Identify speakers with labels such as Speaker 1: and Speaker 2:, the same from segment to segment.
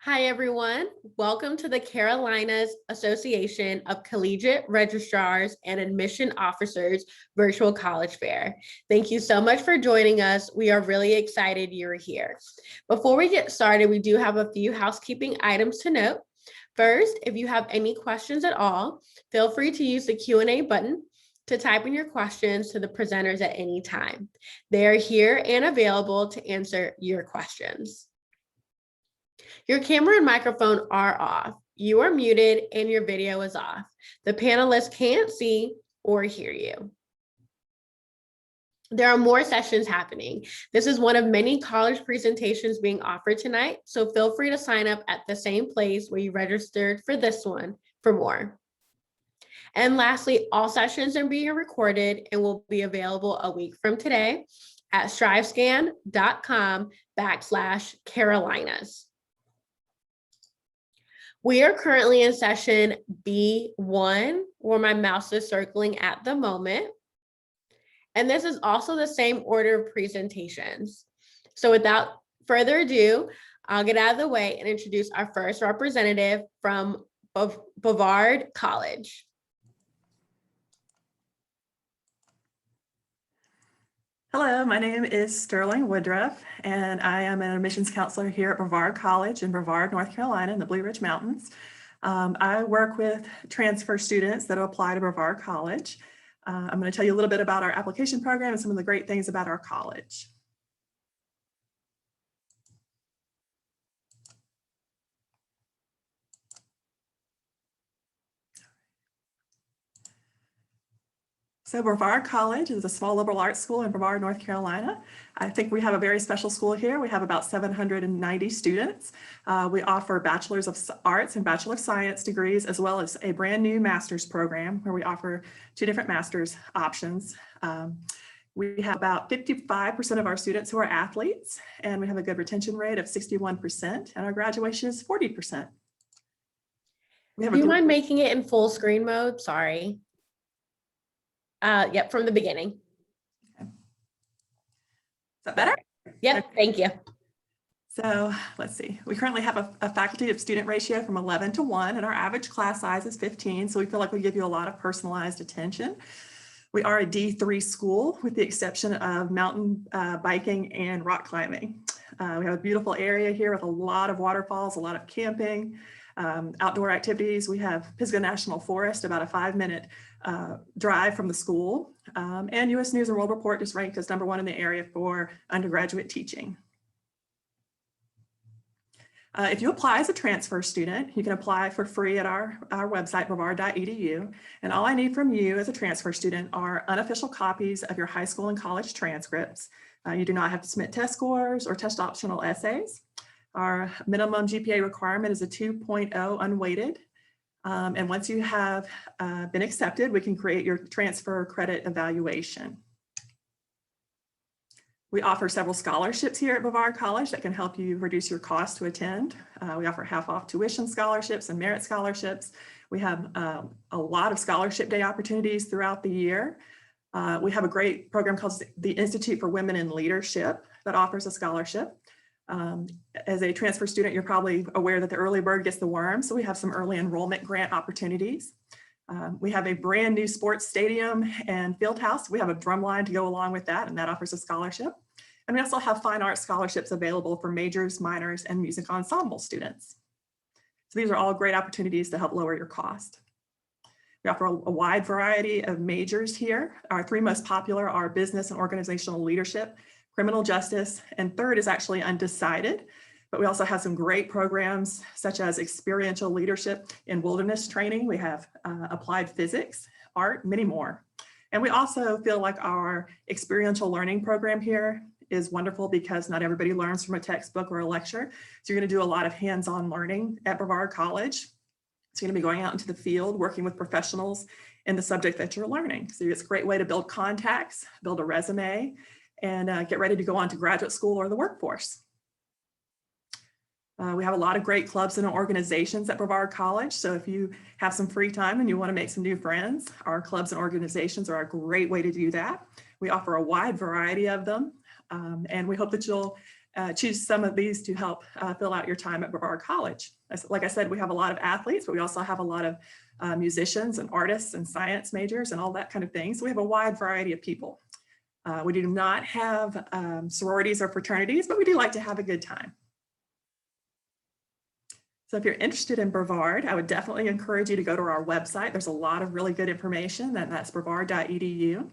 Speaker 1: Hi, everyone. Welcome to the Carolinas Association of Collegiate Registrars and Admission Officers Virtual College Fair. Thank you so much for joining us. We are really excited you're here. Before we get started, we do have a few housekeeping items to note. First, if you have any questions at all, feel free to use the Q&A button to type in your questions to the presenters at any time. They are here and available to answer your questions. Your camera and microphone are off. You are muted and your video is off. The panelists can't see or hear you. There are more sessions happening. This is one of many college presentations being offered tonight, so feel free to sign up at the same place where you registered for this one for more. And lastly, all sessions are being recorded and will be available a week from today at strivescan.com/Carolinas. We are currently in session B1, where my mouse is circling at the moment. And this is also the same order of presentations. So without further ado, I'll get out of the way and introduce our first representative from Brevard College.
Speaker 2: Hello, my name is Sterling Woodruff, and I am an admissions counselor here at Brevard College in Brevard, North Carolina in the Blue Ridge Mountains. I work with transfer students that apply to Brevard College. I'm going to tell you a little bit about our application program and some of the great things about our college. So Brevard College is a small liberal arts school in Brevard, North Carolina. I think we have a very special school here. We have about 790 students. We offer Bachelor's of Arts and Bachelor of Science degrees, as well as a brand new master's program where we offer 2 different master's options. We have about 55% of our students who are athletes, and we have a good retention rate of 61%, and our graduation is 40%.
Speaker 1: Do you mind making it in full screen mode? Sorry. Yep, from the beginning.
Speaker 2: Okay. Is that better?
Speaker 1: Yep,
Speaker 2: okay.
Speaker 1: Thank you.
Speaker 2: So let's see, we currently have a faculty to student ratio from 11 to 1, and our average class size is 15. So we feel like we give you a lot of personalized attention. We are a D3 school with the exception of mountain biking and rock climbing. We have a beautiful area here with a lot of waterfalls, a lot of camping, outdoor activities. We have Pisgah National Forest, about a 5-minute drive from the school, and U.S. News and World Report just ranked as #1 in the area for undergraduate teaching. If you apply as a transfer student, you can apply for free at our website, brevard.edu. And all I need from you as a transfer student are unofficial copies of your high school and college transcripts. You do not have to submit test scores or test optional essays. Our minimum GPA requirement is a 2.0 unweighted. And once you have been accepted, we can create your transfer credit evaluation. We offer several scholarships here at Brevard College that can help you reduce your cost to attend. We offer half-off tuition scholarships and merit scholarships. We have a lot of scholarship day opportunities throughout the year. We have a great program called the Institute for Women in Leadership that offers a scholarship. As a transfer student, you're probably aware that the early bird gets the worm, so we have some early enrollment grant opportunities. We have a brand new sports stadium and field house. We have a drum line to go along with that, and that offers a scholarship. And we also have fine arts scholarships available for majors, minors, and music ensemble students. So these are all great opportunities to help lower your cost. We offer a wide variety of majors here. Our 3 most popular are business and organizational leadership, criminal justice, and third is actually undecided. But we also have some great programs such as experiential leadership in wilderness training. We have applied physics, art, many more. And we also feel like our experiential learning program here is wonderful because not everybody learns from a textbook or a lecture. So you're going to do a lot of hands-on learning at Brevard College. So you're going to be going out into the field, working with professionals in the subject that you're learning. So it's a great way to build contacts, build a resume, and get ready to go on to graduate school or the workforce. We have a lot of great clubs and organizations at Brevard College. So if you have some free time and you want to make some new friends, our clubs and organizations are a great way to do that. We offer a wide variety of them. And we hope that you'll choose some of these to help fill out your time at Brevard College. Like I said, we have a lot of athletes, but we also have a lot of musicians and artists and science majors and all that kind of thing. So we have a wide variety of people. We do not have sororities or fraternities, but we do like to have a good time. So if you're interested in Brevard, I would definitely encourage you to go to our website. There's a lot of really good information, and that's brevard.edu.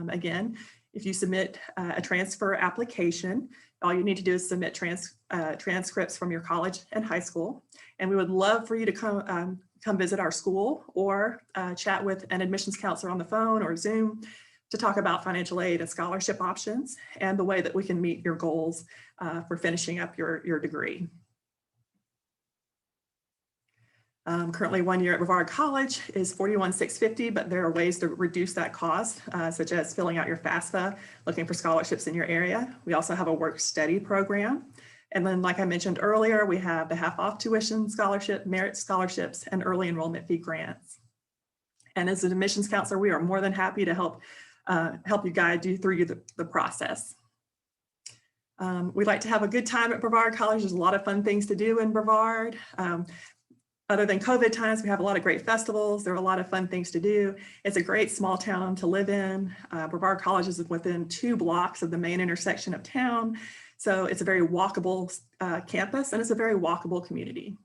Speaker 2: Again, if you submit a transfer application, all you need to do is submit transcripts from your college and high school. And we would love for you to come visit our school or chat with an admissions counselor on the phone or Zoom to talk about financial aid and scholarship options and the way that we can meet your goals for finishing up your degree. Currently 1 year at Brevard College is $41,650, but there are ways to reduce that cost, such as filling out your FAFSA, looking for scholarships in your area. We also have a work-study program. And then, like I mentioned earlier, we have the half-off tuition scholarship, merit scholarships, and early enrollment fee grants. And as an admissions counselor, we are more than happy to help you guide you through the process. We like to have a good time at Brevard College. There's a lot of fun things to do in Brevard. Other than COVID times, we have a lot of great festivals. There are a lot of fun things to do. It's a great small town to live in. Brevard College is within 2 blocks of the main intersection of town. So it's a very walkable campus, and it's a very walkable community.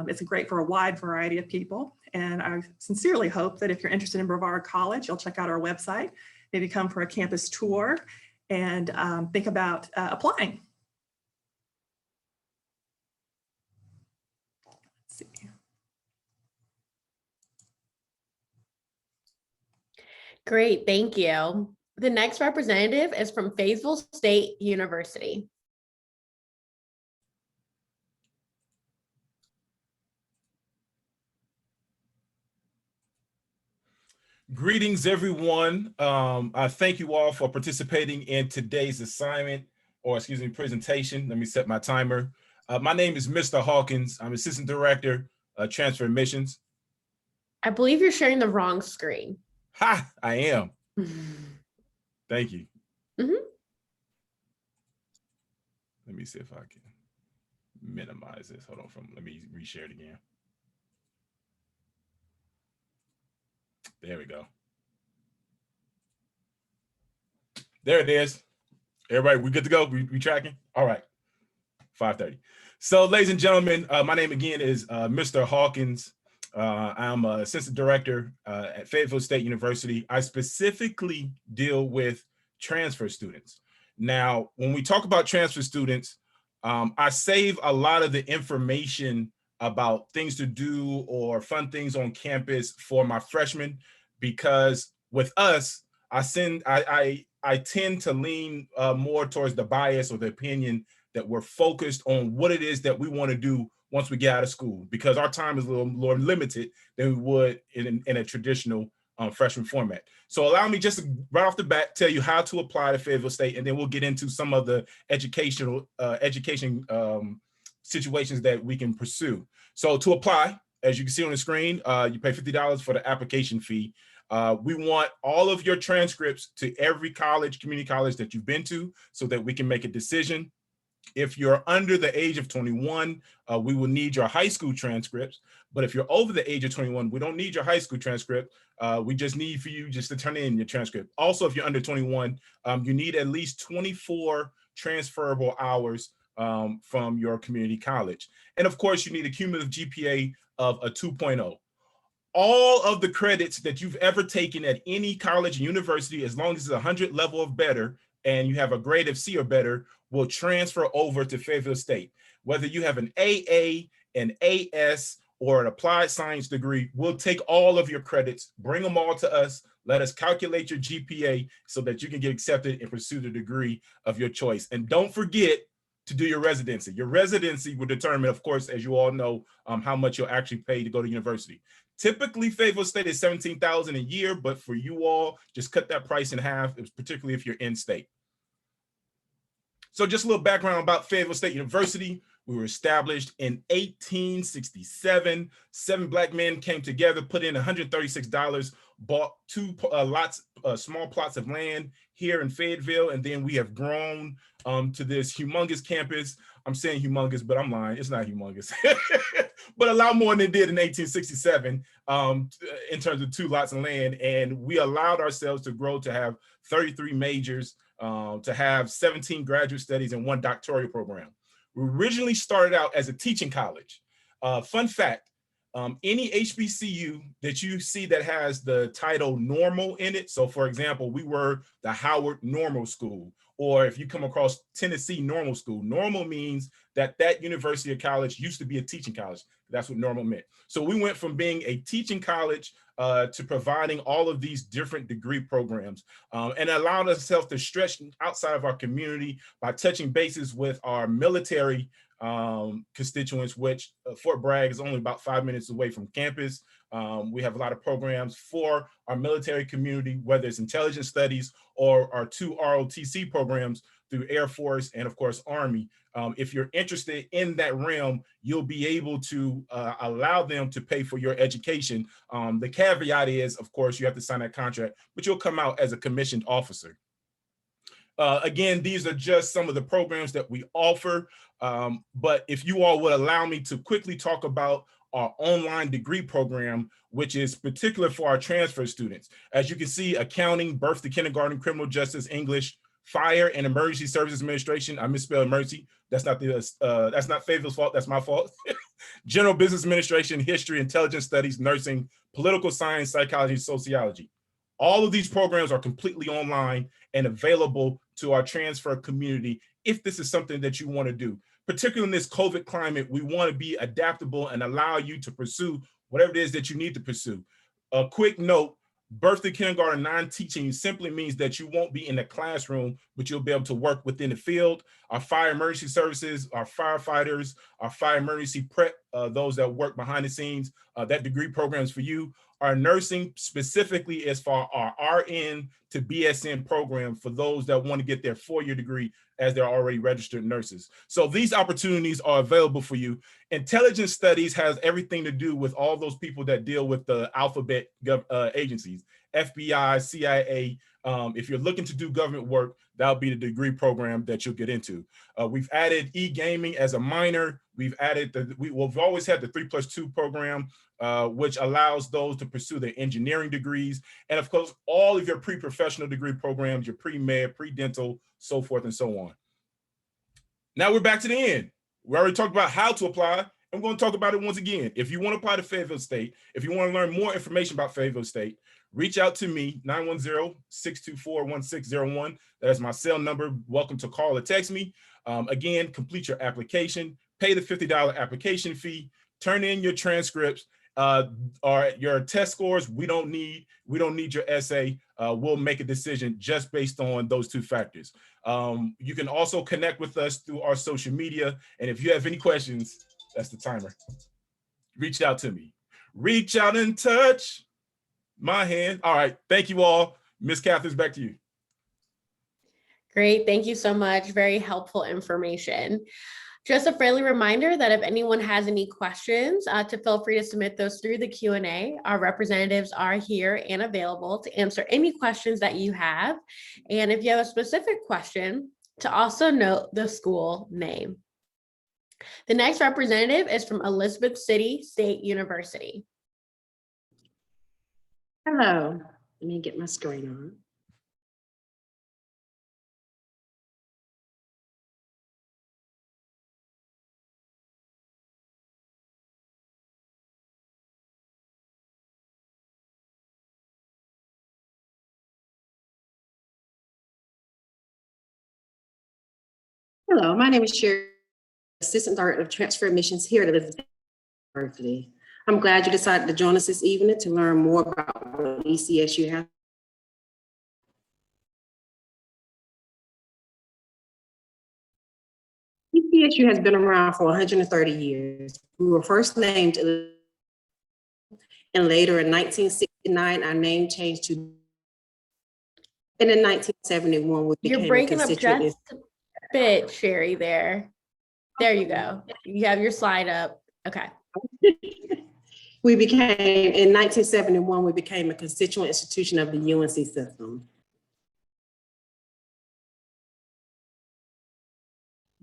Speaker 2: It's great for a wide variety of people. And I sincerely hope that if you're interested in Brevard College, you'll check out our website, maybe come for a campus tour and think about applying. See.
Speaker 1: Great, thank you. The next representative is from Fayetteville State University.
Speaker 3: Greetings, everyone. I thank you all for participating in today's assignment, or excuse me, presentation. Let me set my timer. My name is Mr. Hawkins. I'm Assistant Director, Transfer Admissions.
Speaker 1: I believe you're sharing the wrong screen.
Speaker 3: Ha, I am. Thank you.
Speaker 1: Mm-hmm.
Speaker 3: Let me see if I can minimize this. Hold on, let me reshare it again. There we go. There it is. Everybody, we good to go? We tracking? All right, 5:30. So, ladies and gentlemen, my name again is Mr. Hawkins. I'm an assistant director at Fayetteville State University. I specifically deal with transfer students. Now, when we talk about transfer students, I save a lot of the information about things to do or fun things on campus for my freshmen, because with us, I tend to lean more towards the bias or the opinion that we're focused on what it is that we want to do once we get out of school, because our time is a little more limited than we would in a traditional freshman format. So allow me just to, right off the bat, tell you how to apply to Fayetteville State, and then we'll get into some of the education situations that we can pursue. So to apply, as you can see on the screen, you pay $50 for the application fee. We want all of your transcripts to every college, community college that you've been to, so that we can make a decision. If you're under the age of 21, we will need your high school transcripts. But if you're over the age of 21, we don't need your high school transcript. We just need for you just to turn in your transcript. Also, if you're under 21, you need at least 24 transferable hours from your community college. And of course, you need a cumulative GPA of a 2.0. All of the credits that you've ever taken at any college and university, as long as it's 100 level or better, and you have a grade of C or better, will transfer over to Fayetteville State. Whether you have an AA, an AS, or an applied science degree, we'll take all of your credits, bring them all to us, let us calculate your GPA so that you can get accepted and pursue the degree of your choice. And don't forget to do your residency. Your residency will determine, of course, as you all know, how much you'll actually pay to go to university. Typically, Fayetteville State is $17,000 a year, but for you all, just cut that price in half, particularly if you're in state. So just a little background about Fayetteville State University. We were established in 1867. 7 Black men came together, put in $136 bought two small plots of land here in Fayetteville, and then we have grown to this humongous campus. I'm saying humongous, but I'm lying. It's not humongous, but a lot more than it did in 1867 in terms of 2 lots of land. And we allowed ourselves to grow to have 33 majors, to have 17 graduate studies and 1 doctoral program. We originally started out as a teaching college. Fun fact, any HBCU that you see that has the title normal in it, so for example, we were the Howard Normal School, or if you come across Tennessee Normal School, normal means that that university or college used to be a teaching college. That's what normal meant. So we went from being a teaching college to providing all of these different degree programs, and allowed ourselves to stretch outside of our community by touching bases with our military constituents, which Fort Bragg is only about 5 minutes away from campus. We have a lot of programs for our military community, whether it's intelligence studies or our 2 ROTC programs through Air Force and of course Army. If you're interested in that realm, you'll be able to allow them to pay for your education. The caveat is, of course, you have to sign that contract, but you'll come out as a commissioned officer. Again, these are just some of the programs that we offer. But if you all would allow me to quickly talk about our online degree program, which is particular for our transfer students. As you can see, accounting, birth to kindergarten, criminal justice, English, fire and emergency services administration. I misspelled emergency. That's not Fayetteville's fault. That's my fault. General business administration, history, intelligence studies, nursing, political science, psychology, sociology. All of these programs are completely online and available to our transfer community if this is something that you want to do. Particularly in this COVID climate, we want to be adaptable and allow you to pursue whatever it is that you need to pursue. A quick note, birth to kindergarten non-teaching simply means that you won't be in the classroom, but you'll be able to work within the field. Our fire emergency services, our firefighters, our fire emergency prep, those that work behind the scenes, that degree programs for you. Our nursing specifically is for our RN to BSN program for those that want to get their 4-year degree as they're already registered nurses. So these opportunities are available for you. Intelligence studies has everything to do with all those people that deal with the alphabet agencies, FBI, CIA. If you're looking to do government work, that'll be the degree program that you'll get into. We've added e-gaming as a minor. We've added we've always had the 3+2 program, which allows those to pursue their engineering degrees. And of course, all of your pre-professional degree programs, your pre-med, pre-dental, so forth and so on. Now we're back to the end. We already talked about how to apply. I'm going to talk about it once again. If you want to apply to Fayetteville State, if you want to learn more information about Fayetteville State, reach out to me, 910-624-1601. That is my cell number. Welcome to call or text me. Again, complete your application, pay the $50 application fee, turn in your transcripts, or your test scores. We don't need your essay. We'll make a decision just based on those 2 factors. You can also connect with us through our social media. And if you have any questions, that's the timer. Reach out to me. Reach out and touch my hand. All right. Thank you all. Ms. Catherine, back to you.
Speaker 1: Great. Thank you so much. Very helpful information. Just a friendly reminder that if anyone has any questions, to feel free to submit those through the Q&A. Our representatives are here and available to answer any questions that you have. And if you have a specific question, to also note the school name. The next representative is from Elizabeth City State University.
Speaker 4: Hello, let me get my screen on. Hello, my name is Sherry, Assistant Director of Transfer Admissions here at Elizabeth University. I'm glad you decided to join us this evening to learn more about what ETSU has. ETSU has been around for 130 years. We were first named, and later in 1969, our name changed to, and in 1971, we became
Speaker 1: You're breaking up
Speaker 4: constituent.
Speaker 1: just a bit, Sherry, there. There you go. You have your slide up. Okay.
Speaker 4: We became, in 1971, we became a constituent institution of the UNC system.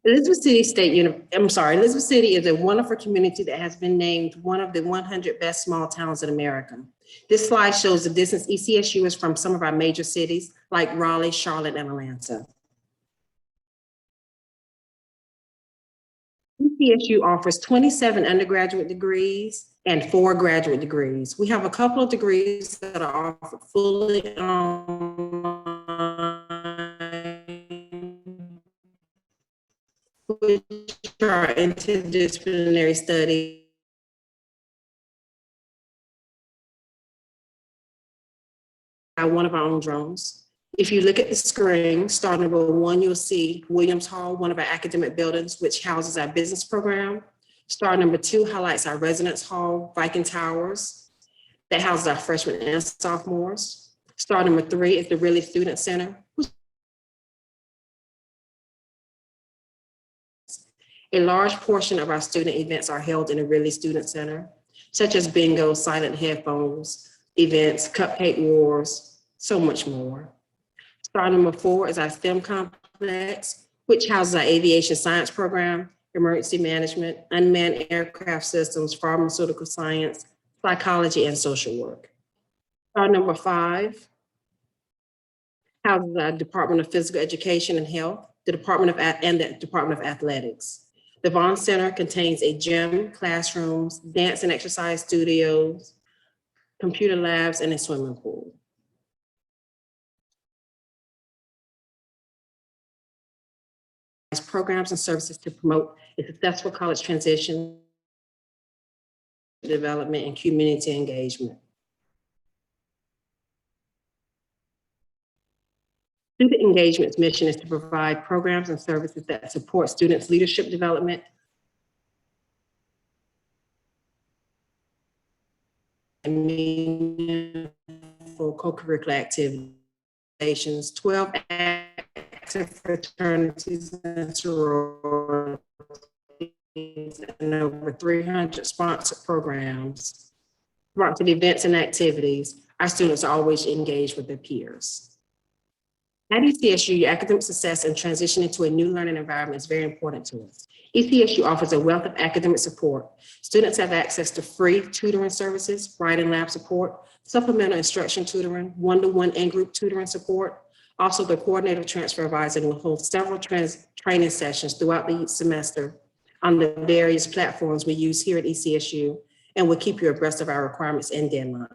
Speaker 4: Elizabeth City is a wonderful community that has been named one of the 100 best small towns in America. This slide shows the distance ECSU is from some of our major cities like Raleigh, Charlotte, and Atlanta. ETSU offers 27 undergraduate degrees and 4 graduate degrees. We have a couple of degrees that are offered fully online, which are interdisciplinary studies. One of our own drones. If you look at the screen, star number 1, you'll see Williams Hall, one of our academic buildings, which houses our business program. Star number 2 highlights our residence hall, Viking Towers, that houses our freshmen and sophomores. Star number 3 is the Riley Student Center. A large portion of our student events are held in the Riley Student Center, such as bingo, silent headphones, events, cupcake wars, so much more. Star number 4 is our STEM complex, which houses our aviation science program, emergency management, unmanned aircraft systems, pharmaceutical science, psychology, and social work. Star number 5 houses our Department of Physical Education and Health, the Department of Athletics. The Vaughn Center contains a gym, classrooms, dance and exercise studios, computer labs, and a swimming pool. Programs and services to promote a successful college transition, development, and community engagement. Student Engagement's mission is to provide programs and services that support students' leadership development and meaningful co-curricular activities. 12 active fraternities and sororities and over 300 sponsored programs. Sponsored events and activities. Our students are always engaged with their peers. At ETSU, your academic success and transition into a new learning environment is very important to us. ETSU offers a wealth of academic support. Students have access to free tutoring services, writing lab support, supplemental instruction tutoring, one-to-one and group tutoring support. Also, the coordinator transfer advisor will hold several training sessions throughout the semester on the various platforms we use here at ETSU, and will keep you abreast of our requirements and deadlines.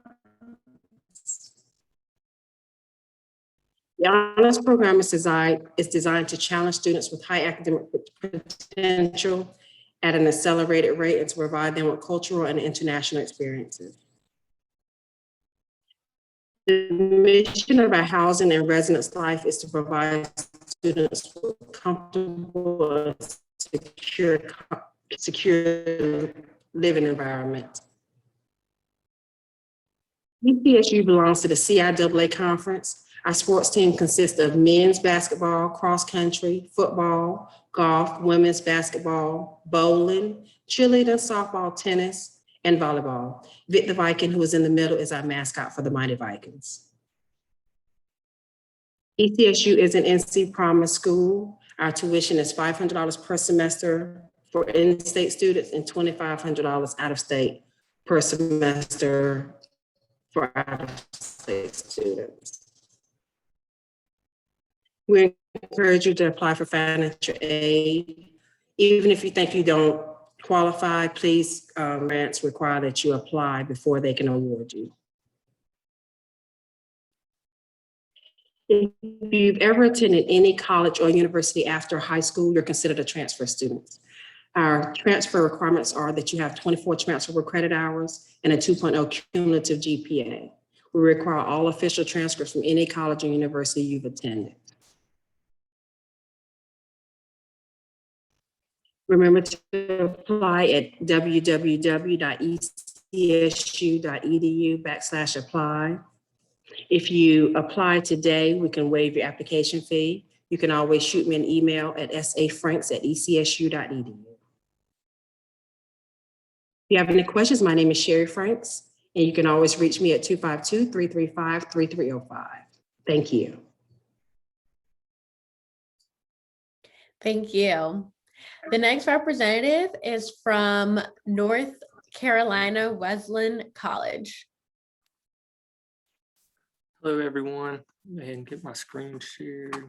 Speaker 4: The honors program is designed to challenge students with high academic potential at an accelerated rate and to provide them with cultural and international experiences. The mission of our housing and residence life is to provide students with comfortable, secure living environment. ETSU belongs to the CIAA conference. Our sports team consists of men's basketball, cross country, football, golf, women's basketball, bowling, cheerleading, softball, tennis, and volleyball. Vic the Viking, who is in the middle, is our mascot for the Mighty Vikings. ETSU is an NC Promise school. Our tuition is $500 per semester for in-state students and $2,500 out-of-state per semester for out-of-state students. We encourage you to apply for financial aid. Even if you think you don't qualify, please, grants require that you apply before they can award you. If you've ever attended any college or university after high school, you're considered a transfer student. Our transfer requirements are that you have 24 transfer credit hours and a 2.0 cumulative GPA. We require all official transcripts from any college or university you've attended. Remember to apply at www.etsu.edu/apply. If you apply today, we can waive your application fee. You can always shoot me an email at safranks@ecsu.edu. you have any questions, my name is Sherry Franks, and you can always reach me at 252-335-3305. Thank you.
Speaker 1: Thank you. The next representative is from North Carolina Wesleyan College.
Speaker 5: Hello, everyone. Go ahead and get my screen shared.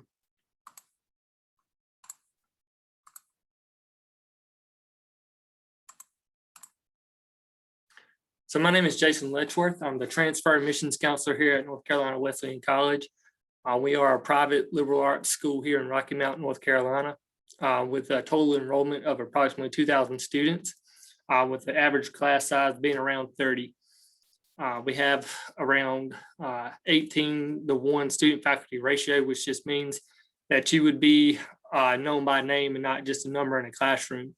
Speaker 5: So my name is Jason Letchworth. I'm the transfer admissions counselor here at North Carolina Wesleyan College. We are a private liberal arts school here in Rocky Mount, North Carolina, with a total enrollment of approximately 2,000 students, with the average class size being around 30. We have around 18-to-1 student faculty ratio, which just means that you would be known by name and not just a number in a classroom.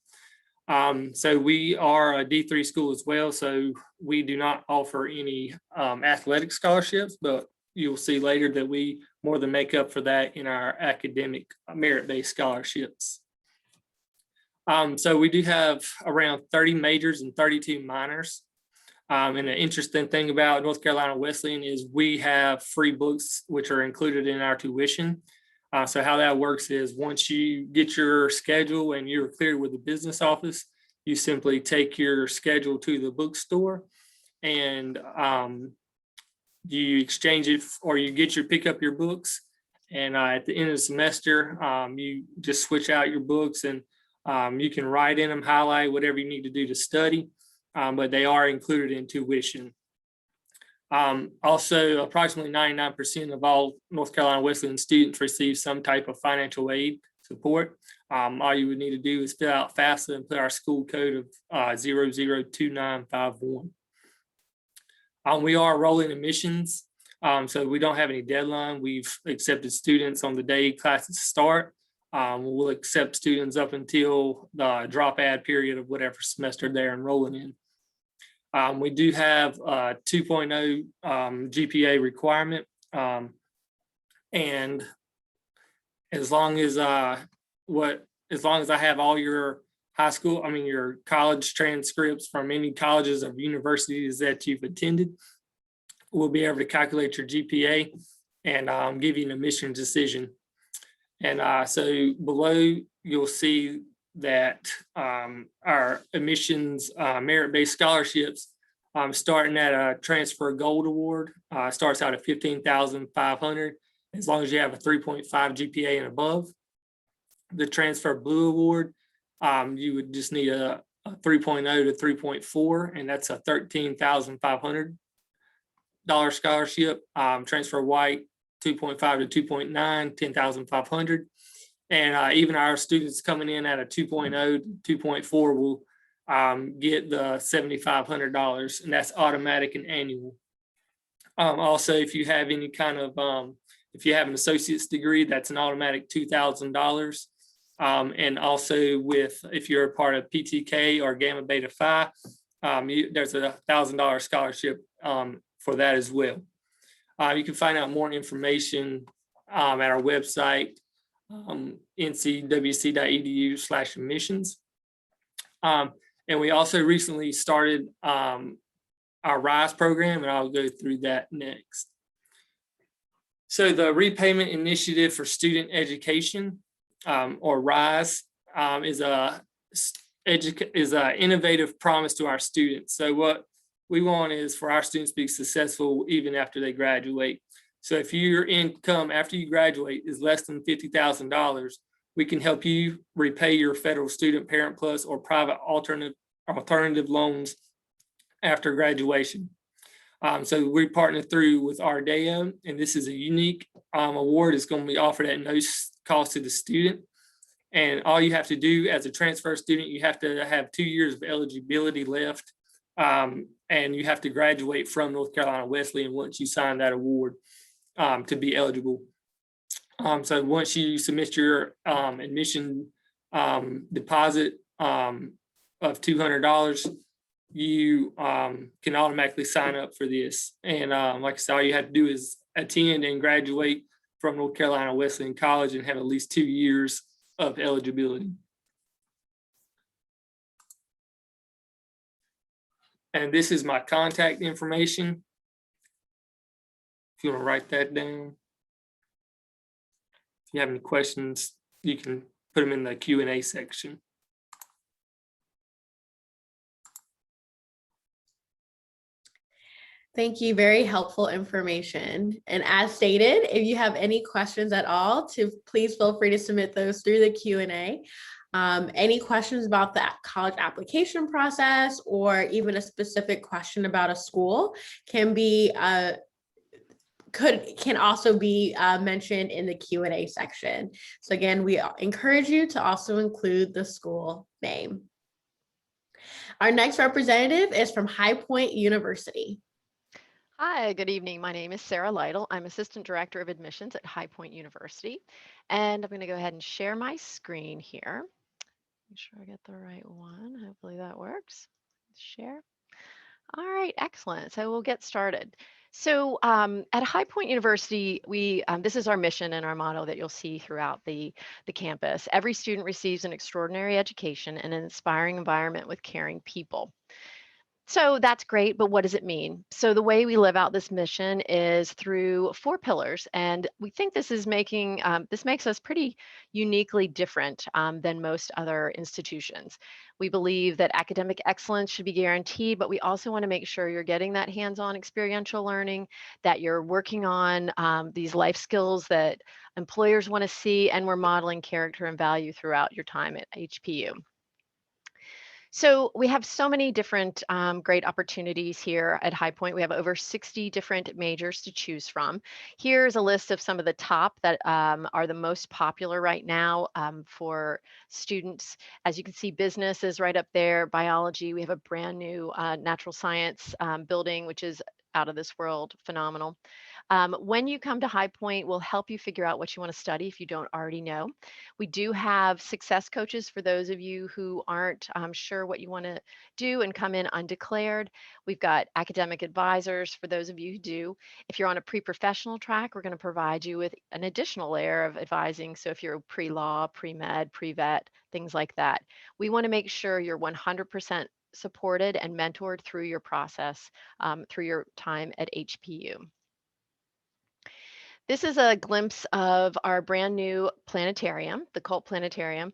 Speaker 5: So we are a D3 school as well, so we do not offer any athletic scholarships, but you'll see later that we more than make up for that in our academic merit-based scholarships. So we do have around 30 majors and 32 minors. And the interesting thing about North Carolina Wesleyan is we have free books, which are included in our tuition. So how that works is once you get your schedule and you're cleared with the business office, you simply take your schedule to the bookstore and you exchange it, or you pick up your books. And at the end of the semester, you just switch out your books, and you can write in them, highlight whatever you need to do to study, but they are included in tuition. Also, approximately 99% of all North Carolina Wesleyan students receive some type of financial aid support. All you would need to do is fill out FAFSA and put our school code of 002951. We are rolling admissions, so we don't have any deadline. We've accepted students on the day classes start. We'll accept students up until the drop add period of whatever semester they're enrolling in. We do have a 2.0 GPA requirement, and as long as I have all your your college transcripts from any colleges or universities that you've attended, we'll be able to calculate your GPA and give you an admission decision. And so below you'll see that our admissions merit-based scholarships, starting at a transfer gold award, starts out at $15,500 as long as you have a 3.5 GPA and above. The transfer blue award, you would just need a 3.0 to 3.4, and that's a $13,500 scholarship. Transfer white, 2.5 to 2.9, $10,500. And even our students coming in at a 2.0 to 2.4 will get the $7,500, and that's automatic and annual. Also, if you have any kind of, if you have an associate's degree, that's an automatic $2,000. And also if you're a part of PTK or Gamma Beta Phi, there's a $1,000 scholarship for that as well. You can find out more information at our website, ncwc.edu/admissions. And we also recently started our RISE program, and I'll go through that next. So the Repayment Initiative for Student Education, or RISE, is an innovative promise to our students. So what we want is for our students to be successful even after they graduate. So if your income after you graduate is less than $50,000, we can help you repay your federal student parent plus or private alternative loans after graduation. So we partner through with Ardeo, and this is a unique award. It's going to be offered at no cost to the student. And all you have to do as a transfer student, you have to have 2 years of eligibility left, and you have to graduate from North Carolina Wesleyan once you sign that award to be eligible. So once you submit your admission deposit of $200, you can automatically sign up for this. And like I said, all you have to do is attend and graduate from North Carolina Wesleyan College and have at least 2 years of eligibility. And this is my contact information. If you want to write that down. If you have any questions, you can put them in the Q&A section.
Speaker 1: Thank you. Very helpful information. And as stated, if you have any questions at all, please feel free to submit those through the Q&A. Any questions about the college application process or even a specific question about a school can also be mentioned in the Q&A section. So again, we encourage you to also include the school name. Our next representative is from High Point University.
Speaker 6: Hi, good evening. My name is Sarah Lytle. I'm Assistant Director of Admissions at High Point University. And I'm going to go ahead and share my screen here. Make sure I get the right one. Hopefully that works. Share. All right, excellent. So we'll get started. So at High Point University, this is our mission and our motto that you'll see throughout the campus. Every student receives an extraordinary education and an inspiring environment with caring people. So that's great, but what does it mean? So the way we live out this mission is through 4 pillars, and we think this is this makes us pretty uniquely different than most other institutions. We believe that academic excellence should be guaranteed, but we also want to make sure you're getting that hands-on experiential learning, that you're working on these life skills that employers want to see, and we're modeling character and value throughout your time at HPU. So we have so many different great opportunities here at High Point. We have over 60 different majors to choose from. Here's a list of some of the top that are the most popular right now for students. As you can see, business is right up there, biology. We have a brand new natural science building, which is out of this world, phenomenal. When you come to High Point, we'll help you figure out what you want to study if you don't already know. We do have success coaches for those of you who aren't sure what you want to do and come in undeclared. We've got academic advisors for those of you who do. If you're on a pre-professional track, we're going to provide you with an additional layer of advising. So if you're pre-law, pre-med, pre-vet, things like that, we want to make sure you're 100% supported and mentored through your process, through your time at HPU. This is a glimpse of our brand new planetarium, the Cult Planetarium.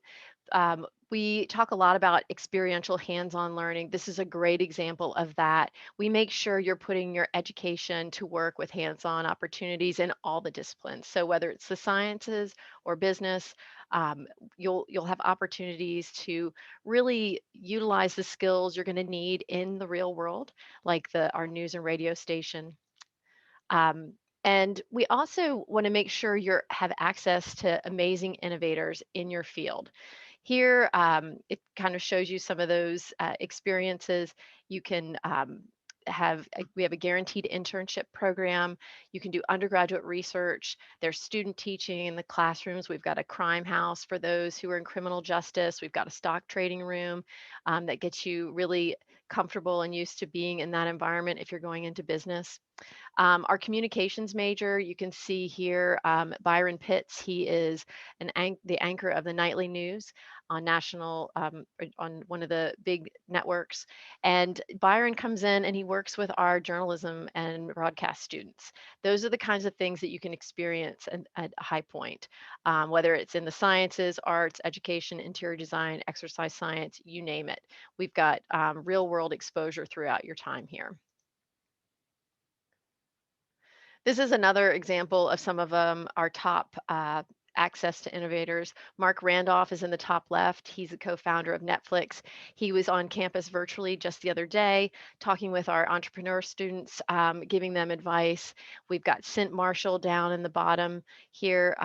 Speaker 6: We talk a lot about experiential hands-on learning. This is a great example of that. We make sure you're putting your education to work with hands-on opportunities in all the disciplines. So whether it's the sciences or business, you'll have opportunities to really utilize the skills you're going to need in the real world, like our news and radio station. And we also want to make sure you have access to amazing innovators in your field. Here, it kind of shows you some of those experiences. You can we have a guaranteed internship program. You can do undergraduate research. There's student teaching in the classrooms. We've got a crime house for those who are in criminal justice. We've got a stock trading room that gets you really comfortable and used to being in that environment if you're going into business. Our communications major, you can see here, Byron Pitts. He is the anchor of the nightly news on on one of the big networks. And Byron comes in and he works with our journalism and broadcast students. Those are the kinds of things that you can experience at High Point, whether it's in the sciences, arts, education, interior design, exercise science, you name it. We've got real world exposure throughout your time here. This is another example of some of our top access to innovators. Mark Randolph is in the top left. He's a co-founder of Netflix. He was on campus virtually just the other day, talking with our entrepreneur students, giving them advice. We've got Cint Marshall down in the bottom here.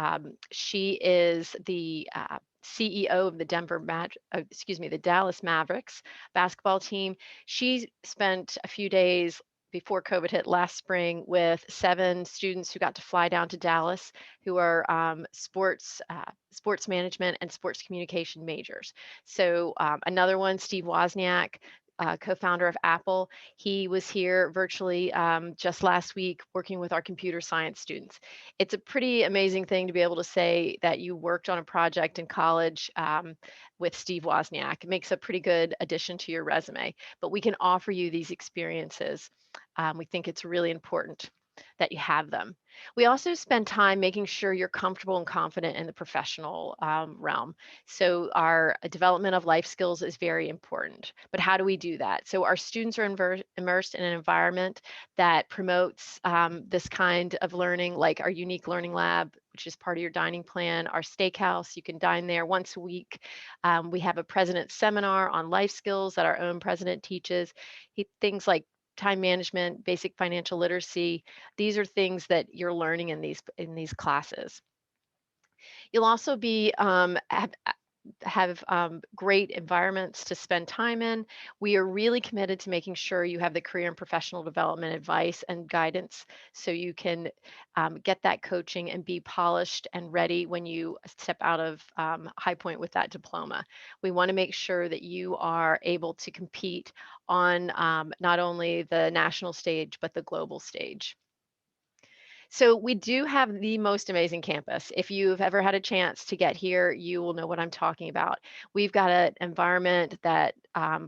Speaker 6: She is the CEO of the the Dallas Mavericks basketball team. She spent a few days before COVID hit last spring with 7 students who got to fly down to Dallas, who are sports management and sports communication majors. So another one, Steve Wozniak, co-founder of Apple. He was here virtually just last week working with our computer science students. It's a pretty amazing thing to be able to say that you worked on a project in college with Steve Wozniak. It makes a pretty good addition to your resume, but we can offer you these experiences. We think it's really important that you have them. We also spend time making sure you're comfortable and confident in the professional realm. So our development of life skills is very important. But how do we do that? So our students are immersed in an environment that promotes this kind of learning, like our unique learning lab, which is part of your dining plan, our steakhouse, you can dine there once a week. We have a president's seminar on life skills that our own president teaches. Things like time management, basic financial literacy. These are things that you're learning in these classes. You'll also be have great environments to spend time in. We are really committed to making sure you have the career and professional development advice and guidance so you can get that coaching and be polished and ready when you step out of High Point with that diploma. We want to make sure that you are able to compete on not only the national stage, but the global stage. So we do have the most amazing campus. If you've ever had a chance to get here, you will know what I'm talking about. We've got an environment that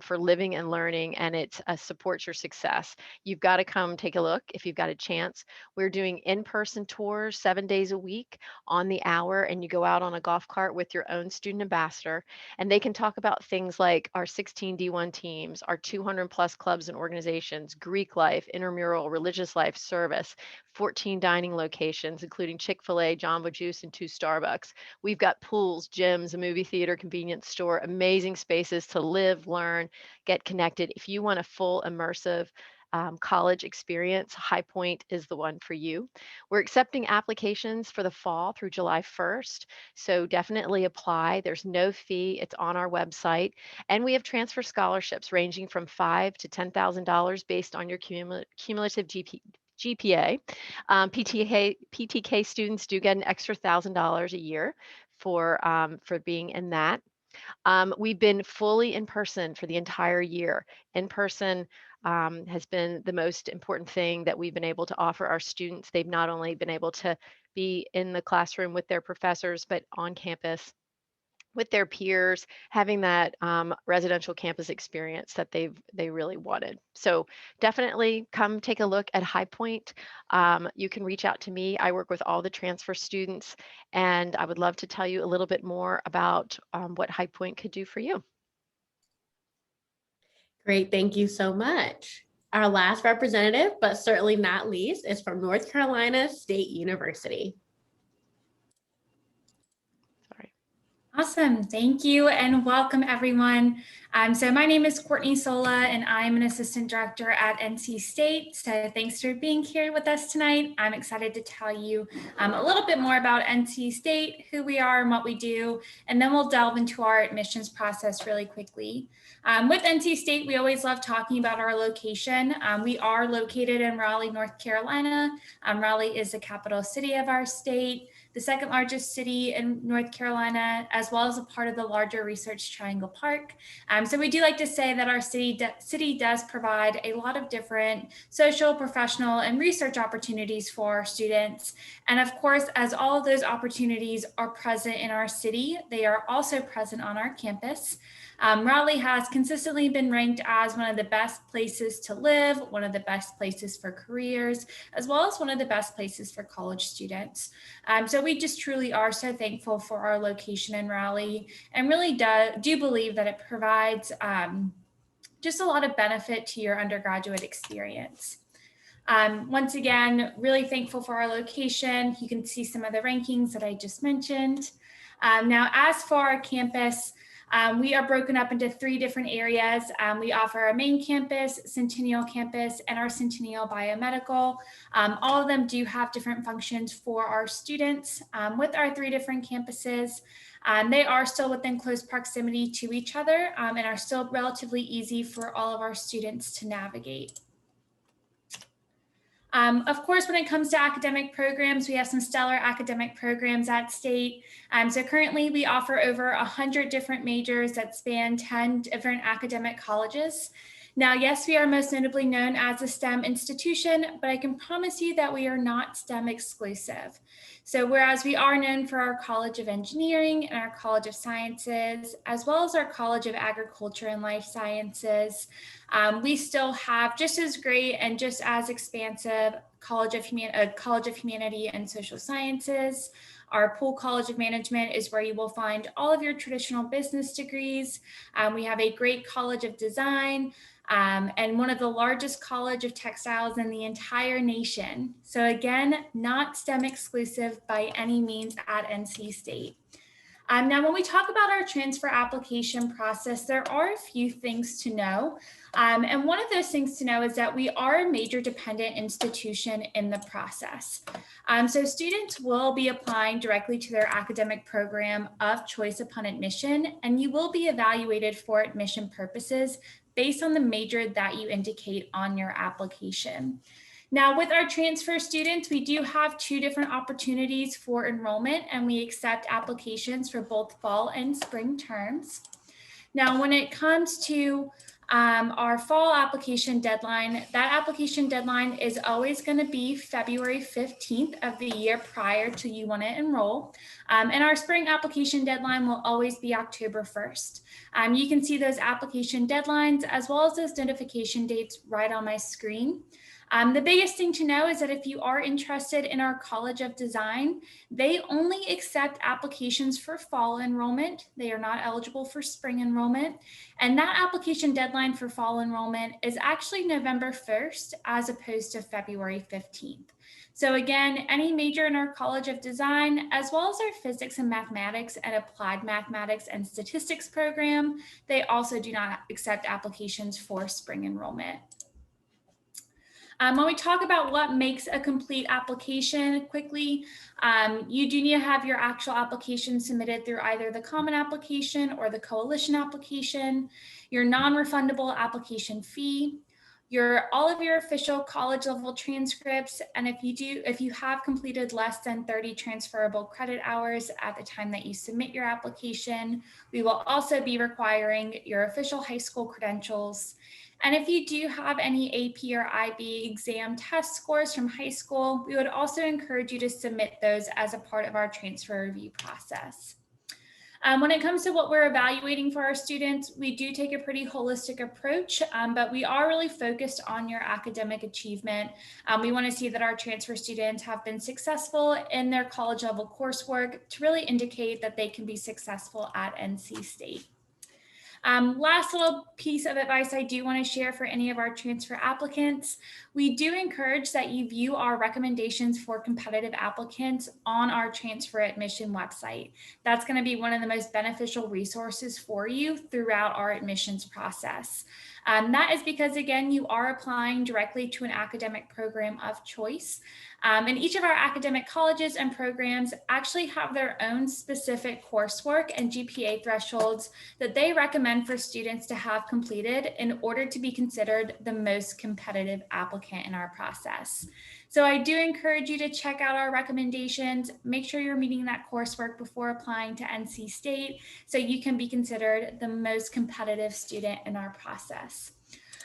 Speaker 6: for living and learning, and it supports your success. You've got to come take a look if you've got a chance. We're doing in-person tours 7 days a week on the hour, and you go out on a golf cart with your own student ambassador, and they can talk about things like our 16 D1 teams, our 200 plus clubs and organizations, Greek life, intramural, religious life, service, 14 dining locations, including Chick-fil-A, Jamba Juice, and 2 Starbucks. We've got pools, gyms, a movie theater, convenience store, amazing spaces to live, learn, get connected. If you want a full immersive college experience, High Point is the one for you. We're accepting applications for the fall through July 1st, so definitely apply. There's no fee. It's on our website. And we have transfer scholarships ranging from $5,000 to $10,000 based on your cumulative GPA. PTK students do get an extra $1,000 a year for being in that. We've been fully in person for the entire year. In person has been the most important thing that we've been able to offer our students. They've not only been able to be in the classroom with their professors, but on campus with their peers, having that residential campus experience that they really wanted. So definitely come take a look at High Point. You can reach out to me. I work with all the transfer students, and I would love to tell you a little bit more about what High Point could do for you.
Speaker 1: Great, thank you so much. Our last representative, but certainly not least, is from North Carolina State University.
Speaker 7: Awesome, thank you and welcome everyone. So my name is Courtney Sola and I'm an assistant director at NC State. So thanks for being here with us tonight. I'm excited to tell you a little bit more about NC State, who we are and what we do, and then we'll delve into our admissions process really quickly. With NC State, we always love talking about our location. We are located in Raleigh, North Carolina. Raleigh is the capital city of our state, the second largest city in North Carolina, as well as a part of the larger Research Triangle Park. So we do like to say that our city does provide a lot of different social, professional, and research opportunities for our students. And of course, as all of those opportunities are present in our city, they are also present on our campus. Raleigh has consistently been ranked as one of the best places to live, one of the best places for careers, as well as one of the best places for college students. So we just truly are so thankful for our location in Raleigh and really do believe that it provides just a lot of benefit to your undergraduate experience. Once again, really thankful for our location. You can see some of the rankings that I just mentioned. Now, as for our campus, we are broken up into 3 different areas. We offer our main campus, Centennial campus, and our Centennial Biomedical. All of them do have different functions for our students. With our 3 different campuses, they are still within close proximity to each other and are still relatively easy for all of our students to navigate. Of course, when it comes to academic programs, we have some stellar academic programs at State. So currently we offer over 100 different majors that span 10 different academic colleges. Now, yes, we are most notably known as a STEM institution, but I can promise you that we are not STEM exclusive. So whereas we are known for our College of Engineering and our College of Sciences, as well as our College of Agriculture and Life Sciences, we still have just as great and just as expansive College of Humanity and Social Sciences. Our Poole College of Management is where you will find all of your traditional business degrees. We have a great College of Design, and one of the largest college of textiles in the entire nation. So again, not STEM exclusive by any means at NC State. Now, when we talk about our transfer application process, there are a few things to know. And one of those things to know is that we are a major dependent institution in the process. So students will be applying directly to their academic program of choice upon admission, and you will be evaluated for admission purposes based on the major that you indicate on your application. Now, with our transfer students, we do have two different opportunities for enrollment, and we accept applications for both fall and spring terms. Now, when it comes to our fall application deadline, that application deadline is always going to be February 15th of the year prior to you want to enroll. And our spring application deadline will always be October 1st. You can see those application deadlines as well as those notification dates right on my screen. The biggest thing to know is that if you are interested in our College of Design, they only accept applications for fall enrollment. They are not eligible for spring enrollment. And that application deadline for fall enrollment is actually November 1st as opposed to February 15th. So again, any major in our College of Design, as well as our physics and mathematics and applied mathematics and statistics program, they also do not accept applications for spring enrollment. When we talk about what makes a complete application quickly, you do need to have your actual application submitted through either the common application or the coalition application, your non-refundable application fee, all of your official college level transcripts, and if you have completed less than 30 transferable credit hours at the time that you submit your application, we will also be requiring your official high school credentials. And if you do have any AP or IB exam test scores from high school, we would also encourage you to submit those as a part of our transfer review process. When it comes to what we're evaluating for our students, we do take a pretty holistic approach, but we are really focused on your academic achievement. We want to see that our transfer students have been successful in their college level coursework to really indicate that they can be successful at NC State. Last little piece of advice I do want to share for any of our transfer applicants. We do encourage that you view our recommendations for competitive applicants on our transfer admission website. That's going to be one of the most beneficial resources for you throughout our admissions process. That is because, again, you are applying directly to an academic program of choice. And each of our academic colleges and programs actually have their own specific coursework and GPA thresholds that they recommend for students to have completed in order to be considered the most competitive applicant in our process. So I do encourage you to check out our recommendations, make sure you're meeting that coursework before applying to NC State so you can be considered the most competitive student in our process.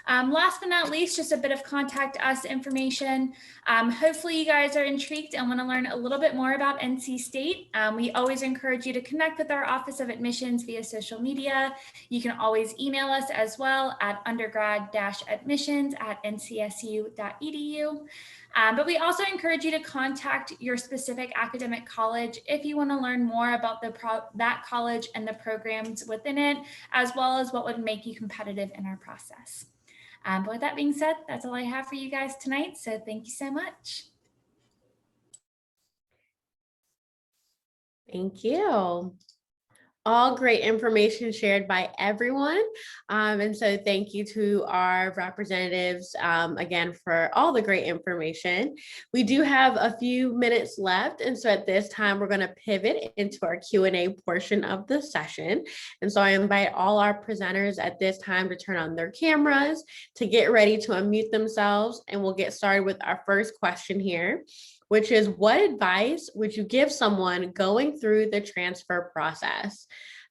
Speaker 7: Last but not least, just a bit of contact us information. Hopefully you guys are intrigued and want to learn a little bit more about NC State. We always encourage you to connect with our Office of Admissions via social media. You can always email us as well at undergrad-admissions@ncsu.edu. But we also encourage you to contact your specific academic college if you want to learn more about that college and the programs within it, as well as what would make you competitive in our process. But with that being said, that's all I have for you guys tonight. So thank you so much.
Speaker 1: Thank you. All great information shared by everyone. And so thank you to our representatives again for all the great information. We do have a few minutes left. And so at this time, we're going to pivot into our Q&A portion of the session. And so I invite all our presenters at this time to turn on their cameras, to get ready to unmute themselves. And we'll get started with our first question here, which is, what advice would you give someone going through the transfer process?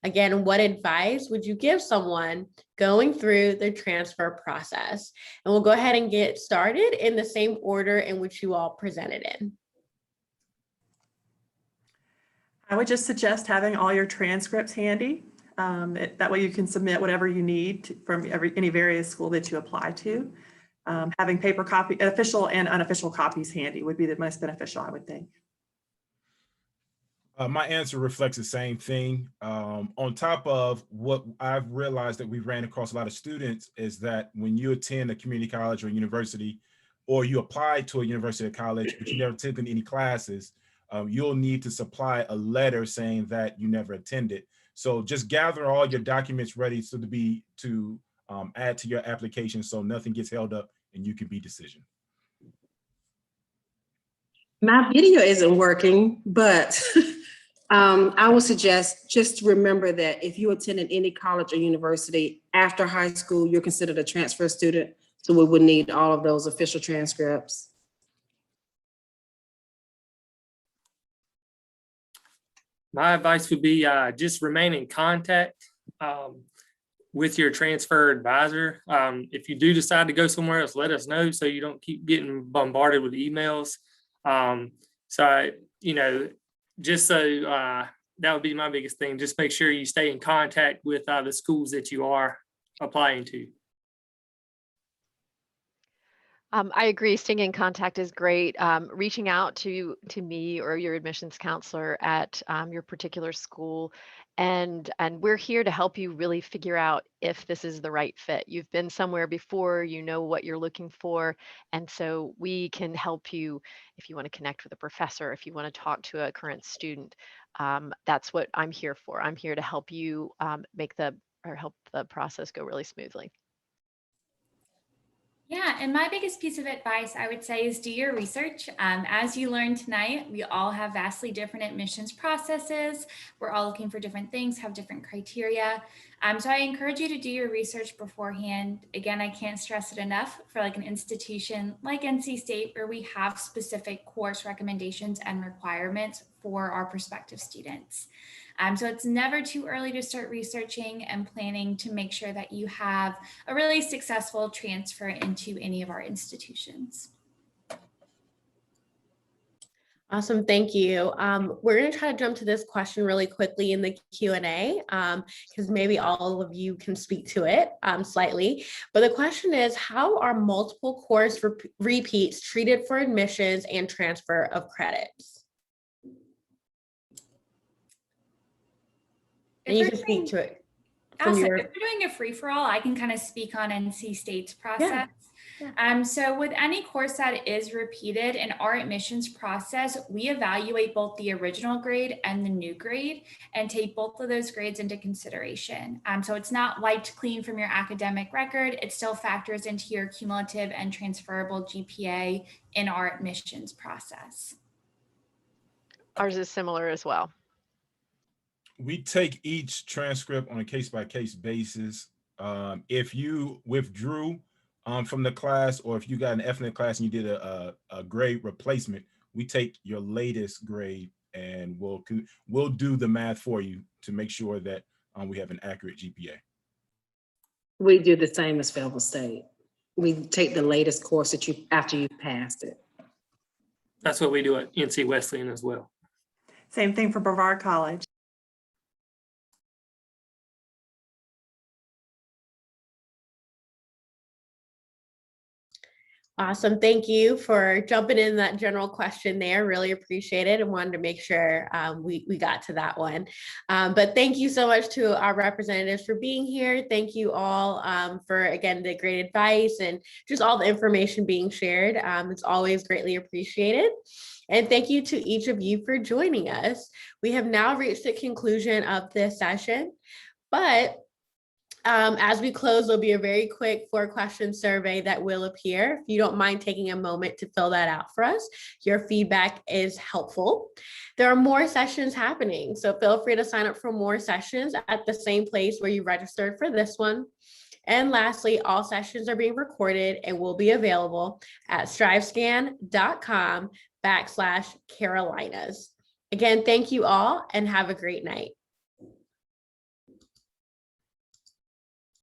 Speaker 1: Again, what advice would you give someone going through the transfer process? And we'll go ahead and get started in the same order in which you all presented in.
Speaker 2: I would just suggest having all your transcripts handy. That way you can submit whatever you need from any various school that you apply to. Having paper copy, official and unofficial copies handy would be the most beneficial, I would think.
Speaker 3: My answer reflects the same thing. On top of what I've realized that we ran across a lot of students is that when you attend a community college or university, or you apply to a university or college, but you never taken any classes, you'll need to supply a letter saying that you never attended. So just gather all your documents ready so to add to your application so nothing gets held up and you can be decisioned.
Speaker 4: My video isn't working, but I would suggest just remember that if you attended any college or university after high school, you're considered a transfer student. So we would need all of those official transcripts.
Speaker 5: My advice would be just remain in contact with your transfer advisor. If you do decide to go somewhere else, let us know so you don't keep getting bombarded with emails. Just so that would be my biggest thing. Just make sure you stay in contact with the schools that you are applying to.
Speaker 6: I agree. Staying in contact is great. Reaching out to me or your admissions counselor at your particular school, and we're here to help you really figure out if this is the right fit. You've been somewhere before, you know what you're looking for, and so we can help you if you want to connect with a professor, if you want to talk to a current student. That's what I'm here for. I'm here to help you help the process go really smoothly.
Speaker 7: Yeah, and my biggest piece of advice I would say is do your research. As you learned tonight, we all have vastly different admissions processes. We're all looking for different things, have different criteria. So I encourage you to do your research beforehand. Again, I can't stress it enough for like an institution like NC State, where we have specific course recommendations and requirements for our prospective students. So it's never too early to start researching and planning to make sure that you have a really successful transfer into any of our institutions.
Speaker 1: Awesome, thank you. We're going to try to jump to this question really quickly in the Q&A because maybe all of you can speak to it slightly. But the question is, how are multiple course repeats treated for admissions and transfer of credits? And you can speak to it.
Speaker 7: If we're doing a free-for-all, I can kind of speak on NC State's process.
Speaker 1: Yeah.
Speaker 7: So with any course that is repeated in our admissions process, we evaluate both the original grade and the new grade and take both of those grades into consideration. So it's not wiped clean from your academic record. It still factors into your cumulative and transferable GPA in our admissions process.
Speaker 6: Ours is similar as well.
Speaker 3: We take each transcript on a case-by-case basis. If you withdrew from the class, or if you got an F in the class and you did a grade replacement, we take your latest grade and we'll do the math for you to make sure that we have an accurate GPA.
Speaker 4: We do the same as Fayetteville State. We take the latest course that after you passed it.
Speaker 5: That's what we do at NC Wesleyan as well.
Speaker 2: Same thing for Brevard College.
Speaker 1: Awesome. Thank you for jumping in that general question there. Really appreciate it and wanted to make sure we got to that one. But thank you so much to our representatives for being here. Thank you all for, again, the great advice and just all the information being shared. It's always greatly appreciated. And thank you to each of you for joining us. We have now reached the conclusion of this session, but as we close, there'll be a very quick 4-question survey that will appear. If you don't mind taking a moment to fill that out for us, your feedback is helpful. There are more sessions happening, so feel free to sign up for more sessions at the same place where you registered for this one. And lastly, all sessions are being recorded and will be available at strivescan.com/Carolinas. Again, thank you all and have a great night.